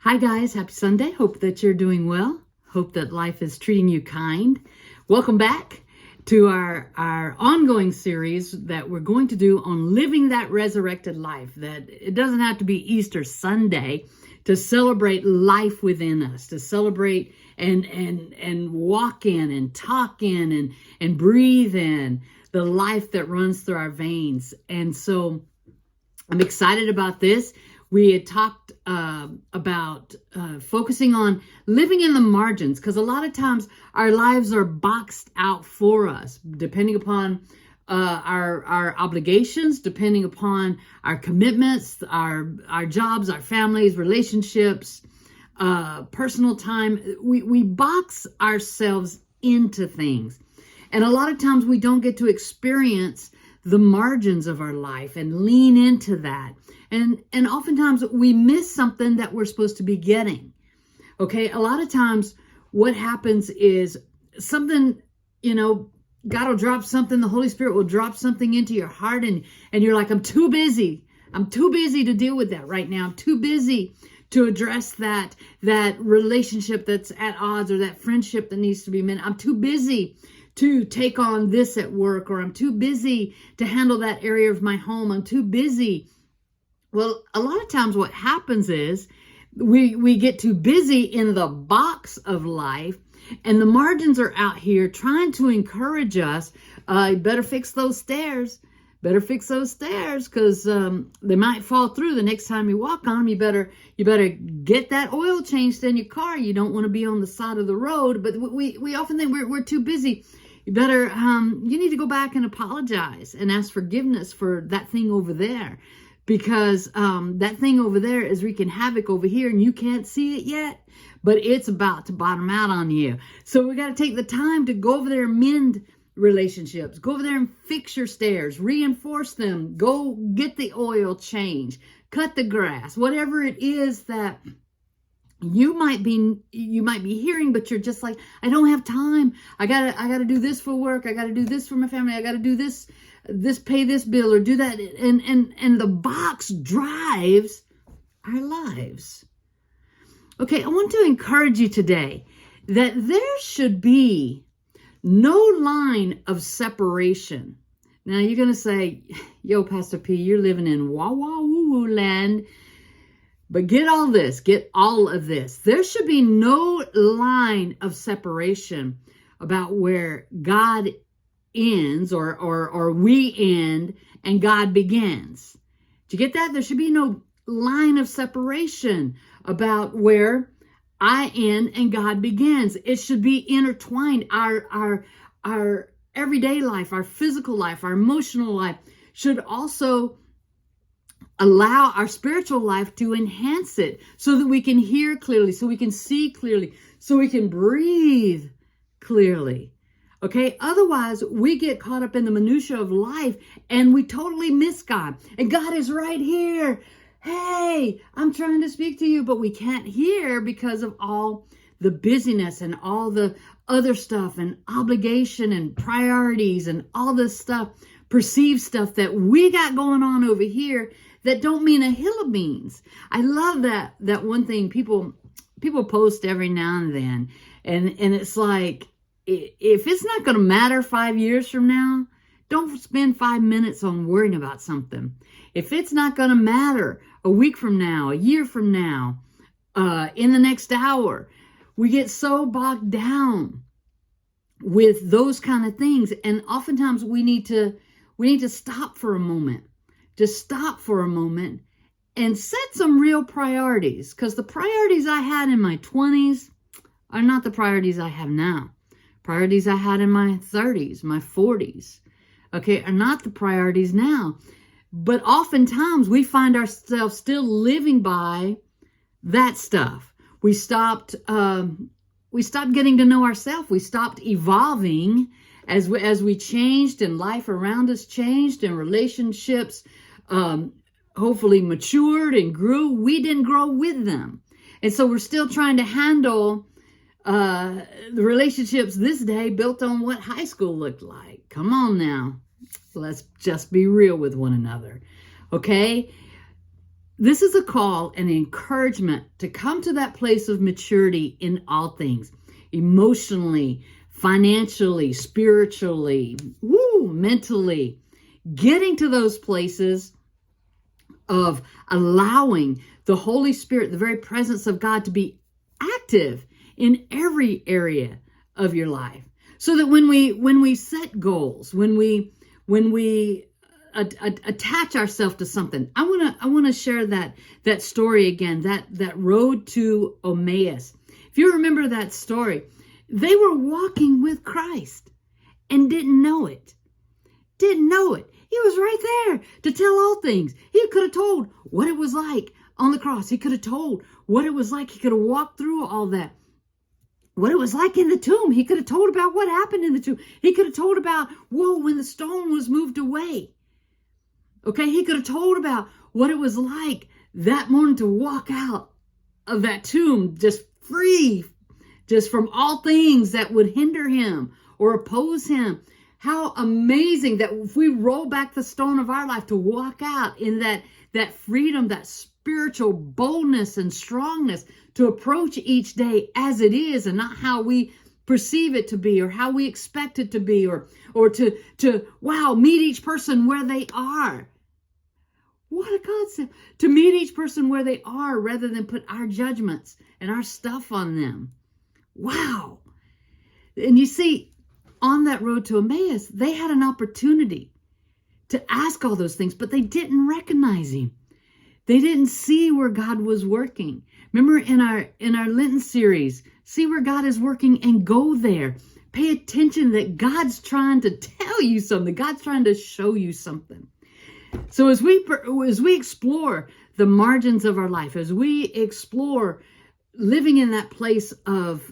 Hi guys, happy Sunday. Hope that you're doing well. Hope that life is treating you kind. Welcome back to our ongoing series that we're going to do on living that resurrected life. That it doesn't have to be Easter Sunday to celebrate life within us, to celebrate and walk in and talk in and breathe in the life that runs through our veins. And so I'm excited about this. We had talked about focusing on living in the margins, because a lot of times our lives are boxed out for us, depending upon our obligations, depending upon our commitments, our jobs, our families, relationships, personal time. We box ourselves into things. And a lot of times we don't get to experience the margins of our life and lean into that. And oftentimes we miss something that we're supposed to be getting. Okay, a lot of times what happens is something, God will drop something, the Holy Spirit will drop something into your heart, and you're like, I'm too busy. I'm too busy to deal with that right now. I'm too busy to address that relationship that's at odds, or that friendship that needs to be mended. I'm too busy to take on this at work, or I'm too busy to handle that area of my home. I'm too busy. Well, a lot of times what happens is we get too busy in the box of life, and the margins are out here trying to encourage us. You better fix those stairs. Better fix those stairs, because they might fall through the next time you walk on them. You better get that oil changed in your car. You don't want to be on the side of the road. But we often think we're too busy. You better you need to go back and apologize and ask forgiveness for that thing over there, because that thing over there is wreaking havoc over here, and you can't see it yet, but it's about to bottom out on you. So we got to take the time to go over there and mend relationships. Go over there and fix your stairs, reinforce them, go get the oil change, cut the grass, whatever it is that you might be hearing, but you're just like, I don't have time. I gotta do this for work. I gotta do this for my family. I gotta do this, pay this bill, or do that. And the box drives our lives. Okay, I want to encourage you today that there should be no line of separation. Now you're going to say, yo, Pastor P, you're living in wah-wah-woo-woo land. But get all of this. There should be no line of separation about where God ends or we end and God begins. Do you get that? There should be no line of separation about where I end and God begins. It should be intertwined. Our everyday life, our physical life, our emotional life should also allow our spiritual life to enhance it, so that we can hear clearly, so we can see clearly, so we can breathe clearly. Okay, otherwise we get caught up in the minutia of life and we totally miss God. And God is right here. Hey, I'm trying to speak to you, but we can't hear because of all the busyness and all the other stuff and obligation and priorities and all this stuff, perceived stuff that we got going on over here that don't mean a hill of beans. I love that one thing people post every now and then, and it's like, if it's not going to matter 5 years from now, don't spend 5 minutes on worrying about something. If it's not going to matter a week from now, a year from now, in the next hour, we get so bogged down with those kind of things. And oftentimes we need to stop for a moment. Just stop for a moment and set some real priorities, because the priorities I had in my 20s are not the priorities I have now. Priorities I had in my 30s, my 40s, okay, are not the priorities now. But oftentimes we find ourselves still living by that stuff. We stopped getting to know ourselves. We stopped evolving as we changed, and life around us changed, and relationships hopefully matured and grew. We didn't grow with them. And so we're still trying to handle the relationships this day built on what high school looked like. Come on now. Let's just be real with one another. Okay? This is a call and encouragement to come to that place of maturity in all things, emotionally, financially, spiritually, mentally, getting to those places of allowing the Holy Spirit, the very presence of God, to be active in every area of your life. So that when we set goals, when we attach ourselves to something, I want to share that story again, that road to Emmaus. If you remember that story, they were walking with Christ and didn't know it. Didn't know it. He was right there to tell all things. He could have told what it was like on the cross. He could have told what it was like. He could have walked through all that. What it was like in the tomb. He could have told about what happened in the tomb. He could have told about, when the stone was moved away. Okay, he could have told about what it was like that morning to walk out of that tomb just free, just from all things that would hinder him or oppose him. How amazing that if we roll back the stone of our life to walk out in that freedom, that spiritual boldness and strongness to approach each day as it is and not how we perceive it to be or how we expect it to be, or to meet each person where they are. What a concept, to meet each person where they are rather than put our judgments and our stuff on them. Wow. And you see, on that road to Emmaus, they had an opportunity to ask all those things, but they didn't recognize him. They didn't see where God was working. Remember in our Lenten series, see where God is working and go there. Pay attention that God's trying to tell you something. God's trying to show you something. So as we explore the margins of our life, as we explore living in that place of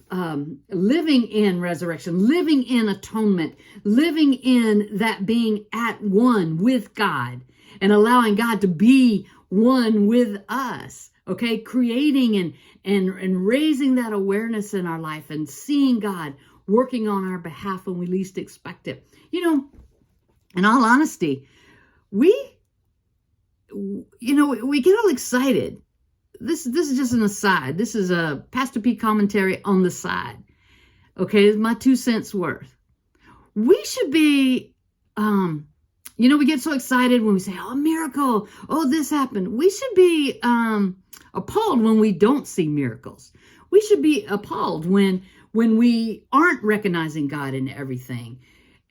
living in resurrection, living in atonement, living in that being at one with God and allowing God to be one with us, okay? Creating and raising that awareness in our life and seeing God working on our behalf when we least expect it. You know, in all honesty, we get all excited. This is just an aside. This is a Pastor P commentary on the side. Okay, it's my 2 cents worth. We should be, we get so excited when we say, oh, miracle, oh, this happened. We should be appalled when we don't see miracles. We should be appalled when we aren't recognizing God in everything.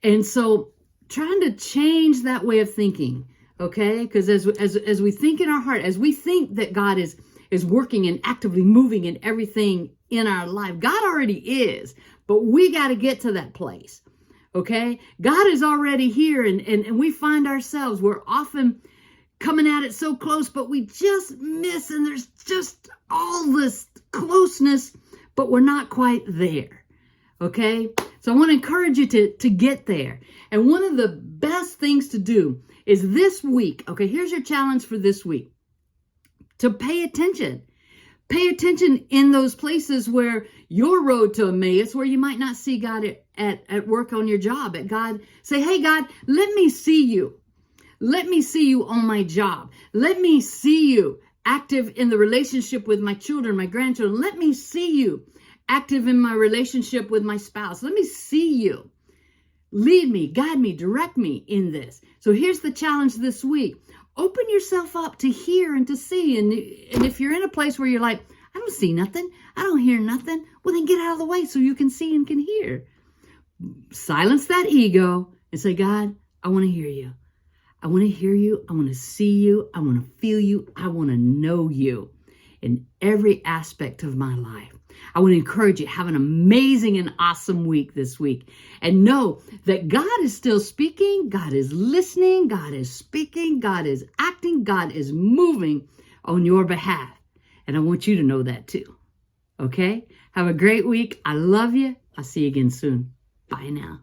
And so trying to change that way of thinking, okay? Because as we think in our heart, as we think that God is working and actively moving in everything in our life, God already is, but we got to get to that place, okay? God is already here, and we find ourselves, we're often coming at it so close, but we just miss, and there's just all this closeness, but we're not quite there, okay? So I want to encourage you to get there. And one of the best things to do is this week, okay, here's your challenge for this week, to pay attention. Pay attention in those places where your road to Emmaus, where you might not see God at work on your job, at God. Say, hey, God, let me see you. Let me see you on my job. Let me see you active in the relationship with my children, my grandchildren. Let me see you active in my relationship with my spouse. Let me see you. Lead me, guide me, direct me in this. So here's the challenge this week. Open yourself up to hear and to see. And if you're in a place where you're like, I don't see nothing, I don't hear nothing, well, then get out of the way so you can see and can hear. Silence that ego and say, God, I want to hear you. I want to hear you. I want to see you. I want to feel you. I want to know you in every aspect of my life. I want to encourage you, have an amazing and awesome week this week. And know that God is still speaking. God is listening. God is speaking. God is acting. God is moving on your behalf. And I want you to know that too. Okay? Have a great week. I love you. I'll see you again soon. Bye now.